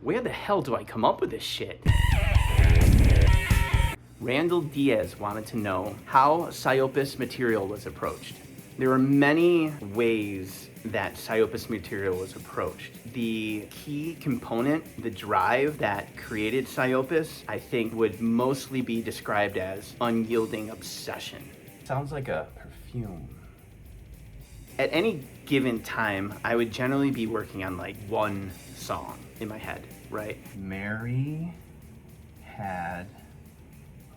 Where the hell do I come up with this shit? Randall Diaz wanted to know how Psyopus material was approached. There are many ways that Psyopus material was approached. The key component, the drive that created Psyopus, I think would mostly be described as unyielding obsession. Sounds like a perfume. At any given time, I would generally be working on like one song in my head, right? Mary had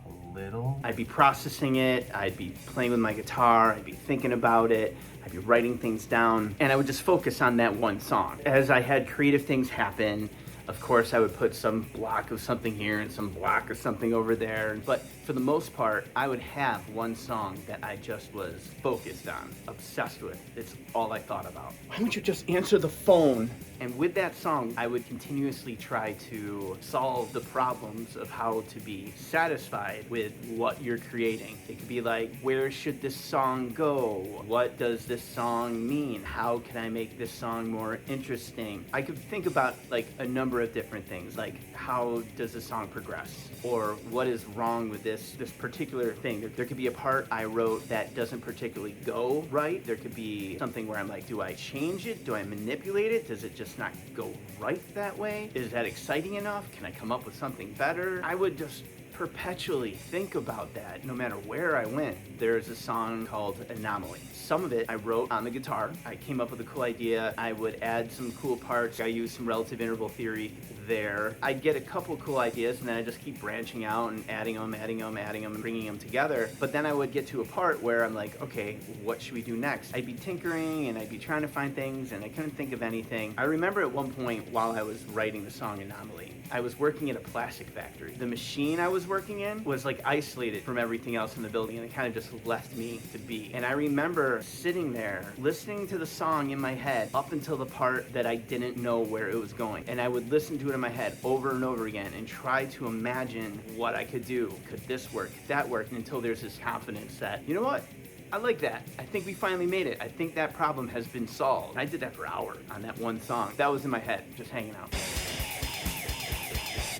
a little. I'd be processing it, I'd be playing with my guitar, I'd be thinking about it, I'd be writing things down, and I would just focus on that one song. As I had creative things happen, of course, I would put some block of something here and some block of something over there. But for the most part, I would have one song that I just was focused on, obsessed with. It's all I thought about. Why don't you just answer the phone? And with that song, I would continuously try to solve the problems of how to be satisfied with what you're creating. It could be like, where should this song go? What does this song mean? How can I make this song more interesting? I could think about like a number of different things, like how does the song progress? Or what is wrong with this particular thing? There could be a part I wrote that doesn't particularly go right. There could be something where I'm like, do I change it? Do I manipulate it? Does it just not go right that way? Is that exciting enough? Can I come up with something better? I would just perpetually think about that no matter where I went. There's a song called Anomaly. Some of it I wrote on the guitar. I came up with a cool idea. I would add some cool parts. I used some relative interval theory there. I'd get a couple cool ideas and then I just keep branching out and adding them, and bringing them together. But then I would get to a part where I'm like, okay, what should we do next? I'd be tinkering and I'd be trying to find things and I couldn't think of anything. I remember at one point while I was writing the song Anomaly, I was working at a plastic factory. The machine I was working in was like isolated from everything else in the building and it kind of just left me to be. And I remember sitting there listening to the song in my head up until the part that I didn't know where it was going. And I would listen to it in my head over and over again and try to imagine what I could do. Could this work? Could that work? And until there's this confidence that, you know what? I like that. I think we finally made it. I think that problem has been solved. And I did that for hours on that one song. That was in my head, just hanging out.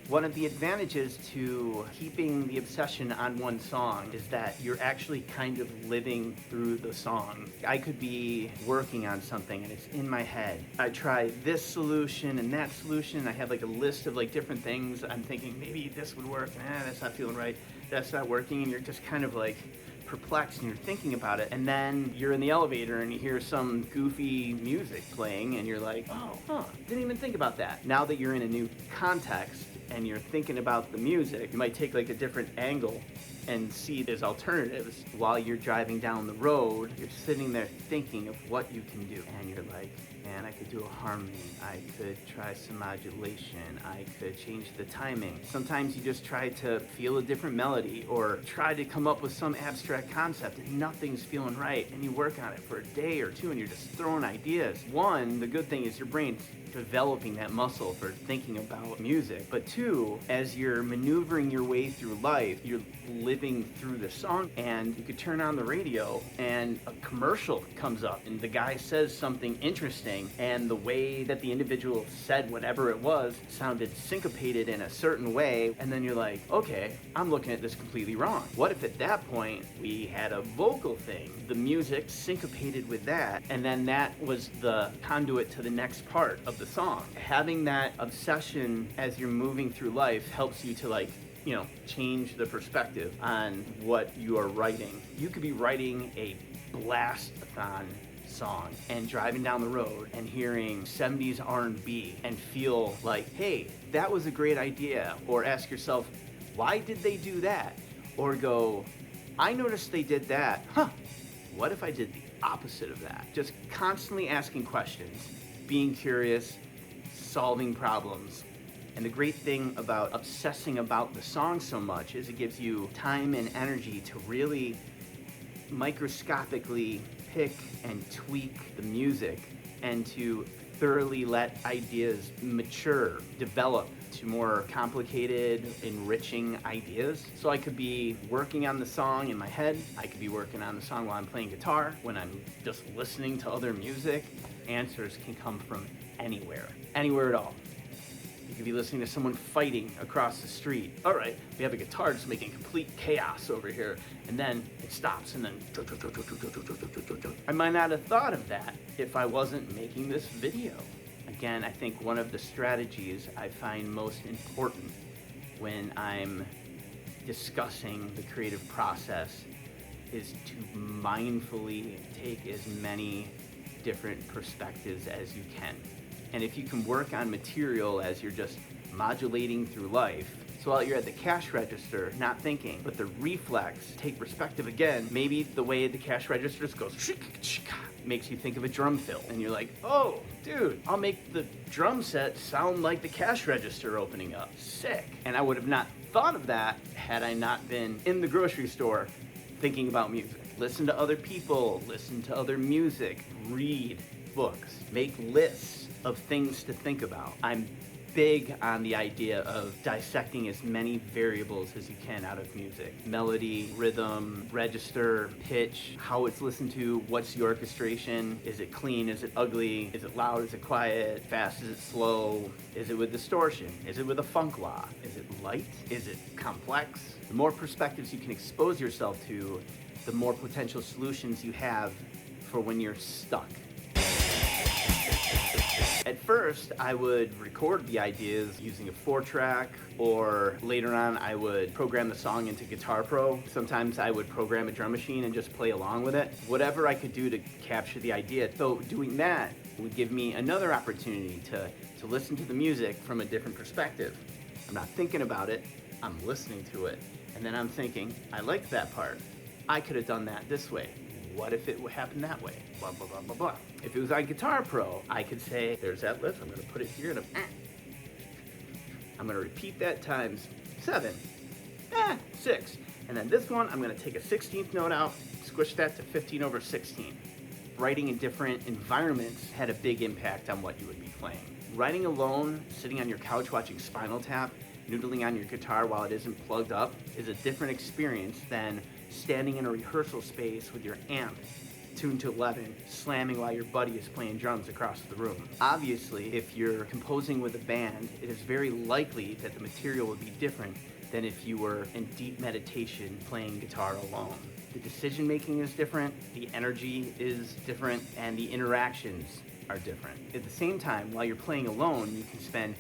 One of the advantages to keeping the obsession on one song is that you're actually kind of living through the song. I could be working on something and it's in my head. I try this solution and that solution. I have like a list of like different things. I'm thinking maybe this would work. That's not feeling right. That's not working. And you're just kind of like perplexed and you're thinking about it. And then you're in the elevator and you hear some goofy music playing and you're like, didn't even think about that. Now that you're in a new context, and you're thinking about the music, you might take like a different angle and see there's alternatives. While you're driving down the road, you're sitting there thinking of what you can do. And you're like, man, I could do a harmony. I could try some modulation. I could change the timing. Sometimes you just try to feel a different melody or try to come up with some abstract concept and nothing's feeling right. And you work on it for a day or two and you're just throwing ideas. One, the good thing is your brain's developing that muscle for thinking about music. But two, as you're maneuvering your way through life, you're living through the song and you could turn on the radio and a commercial comes up and the guy says something interesting and the way that the individual said whatever it was sounded syncopated in a certain way, and then you're like, okay, I'm looking at this completely wrong. What if at that point we had a vocal thing, the music syncopated with that, and then that was the conduit to the next part of the song? Having that obsession as you're moving through life helps you to like, change the perspective on what you are writing. You could be writing a blast-a-thon song and driving down the road and hearing 70s R&B and feel like, hey, that was a great idea. Or ask yourself, why did they do that? Or go, I noticed they did that. What if I did the opposite of that? Just constantly asking questions, being curious, solving problems. And the great thing about obsessing about the song so much is it gives you time and energy to really microscopically pick and tweak the music and to thoroughly let ideas mature, develop to more complicated, enriching ideas. So I could be working on the song in my head. I could be working on the song while I'm playing guitar. When I'm just listening to other music, answers can come from anywhere at all. You could be listening to someone fighting across the street. All right, we have a guitar just making complete chaos over here, and then it stops, and then I might not have thought of that if I wasn't making this video. Again, I think one of the strategies I find most important when I'm discussing the creative process is to mindfully take as many different perspectives as you can. And if you can work on material as you're just modulating through life, so while you're at the cash register, not thinking, but the reflex, take perspective again, maybe the way the cash register just goes, makes you think of a drum fill. And you're like, oh, dude, I'll make the drum set sound like the cash register opening up. Sick. And I would have not thought of that had I not been in the grocery store thinking about music. Listen to other people, listen to other music, read books, make lists of things to think about. I'm big on the idea of dissecting as many variables as you can out of music. Melody, rhythm, register, pitch, how it's listened to, what's the orchestration, is it clean, is it ugly, is it loud, is it quiet, fast, is it slow, is it with distortion, is it with a funk wah, is it light, is it complex? The more perspectives you can expose yourself to, the more potential solutions you have for when you're stuck. At first, I would record the ideas using a 4-track, or later on I would program the song into Guitar Pro. Sometimes I would program a drum machine and just play along with it. Whatever I could do to capture the idea. So doing that would give me another opportunity to listen to the music from a different perspective. I'm not thinking about it, I'm listening to it. And then I'm thinking, I liked that part. I could have done that this way. What if it happened that way? Blah, blah, blah, blah, blah. If it was on Guitar Pro, I could say, there's that lift, I'm gonna put it here, and I'm gonna repeat that times 7, 6. And then this one, I'm gonna take a 16th note out, squish that to 15/16. Writing in different environments had a big impact on what you would be playing. Writing alone, sitting on your couch watching Spinal Tap, noodling on your guitar while it isn't plugged up, is a different experience than standing in a rehearsal space with your amp tuned to 11, slamming while your buddy is playing drums across the room. Obviously, if you're composing with a band, it is very likely that the material will be different than if you were in deep meditation playing guitar alone. The decision making is different, the energy is different, and the interactions are different. At the same time, while you're playing alone, you can spend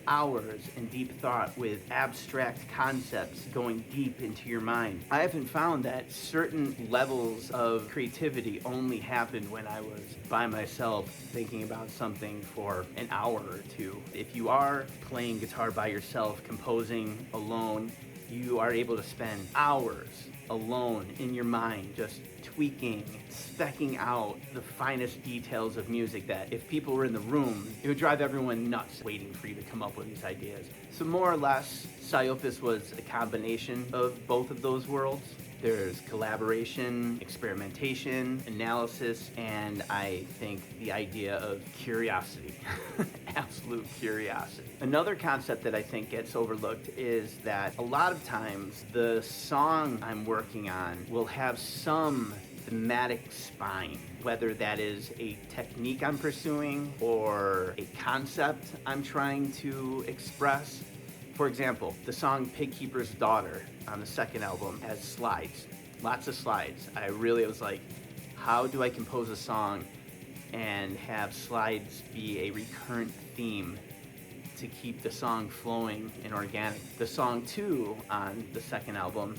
hours in deep thought with abstract concepts going deep into your mind. I haven't found that certain levels of creativity only happened when I was by myself thinking about something for an hour or two. If you are playing guitar by yourself, composing alone, you are able to spend hours alone in your mind, just tweaking, specking out the finest details of music that if people were in the room, it would drive everyone nuts waiting for you to come up with these ideas. So more or less, Psyopus was a combination of both of those worlds. There's collaboration, experimentation, analysis, and I think the idea of curiosity, absolute curiosity. Another concept that I think gets overlooked is that a lot of times the song I'm working on will have some thematic spine, whether that is a technique I'm pursuing or a concept I'm trying to express. For example, the song Pig Keeper's Daughter on the second album has slides, lots of slides. I was like, how do I compose a song and have slides be a recurrent theme to keep the song flowing and organic? The song 2 on the second album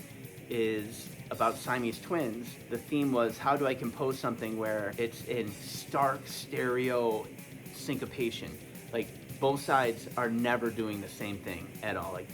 is about Siamese twins. The theme was, how do I compose something where it's in stark stereo syncopation? Like, both sides are never doing the same thing at all, like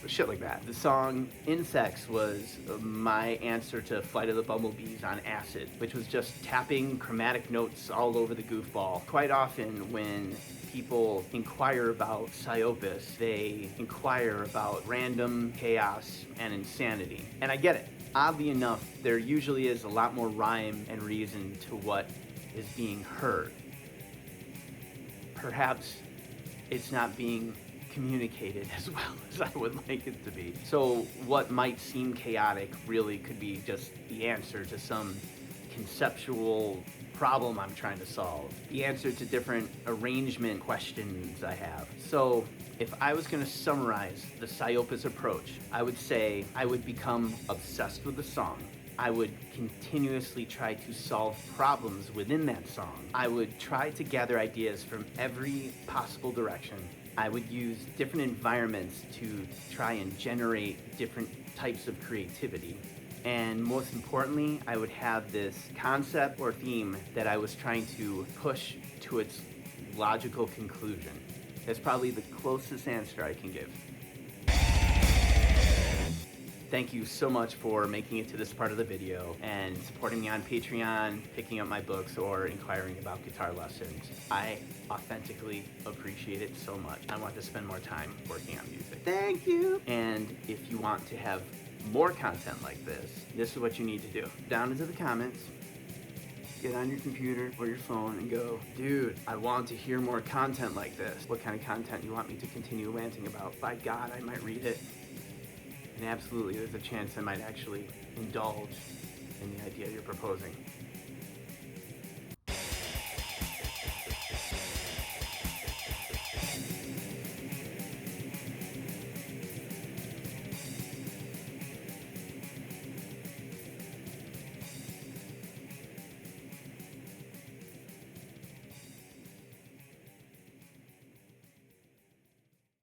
shit like that. The song Insects was my answer to Flight of the Bumblebees on acid, which was just tapping chromatic notes all over the goofball. Quite often when people inquire about Psyopus, they inquire about random chaos and insanity. And I get it. Oddly enough, there usually is a lot more rhyme and reason to what is being heard. Perhaps it's not being communicated as well as I would like it to be. So what might seem chaotic really could be just the answer to some conceptual problem I'm trying to solve, the answer to different arrangement questions I have. So if I was going to summarize the Psyopus approach, I would say I would become obsessed with the song. I would continuously try to solve problems within that song. I would try to gather ideas from every possible direction. I would use different environments to try and generate different types of creativity. And most importantly, I would have this concept or theme that I was trying to push to its logical conclusion. That's probably the closest answer I can give. Thank you so much for making it to this part of the video and supporting me on Patreon, picking up my books, or inquiring about guitar lessons. I authentically appreciate it so much. I want to spend more time working on music. Thank you! And if you want to have more content like this is what you need to do. Down into the comments, get on your computer or your phone and go, dude, I want to hear more content like this. What kind of content you want me to continue ranting about? By God, I might read it. And absolutely, there's a chance I might actually indulge in the idea you're proposing.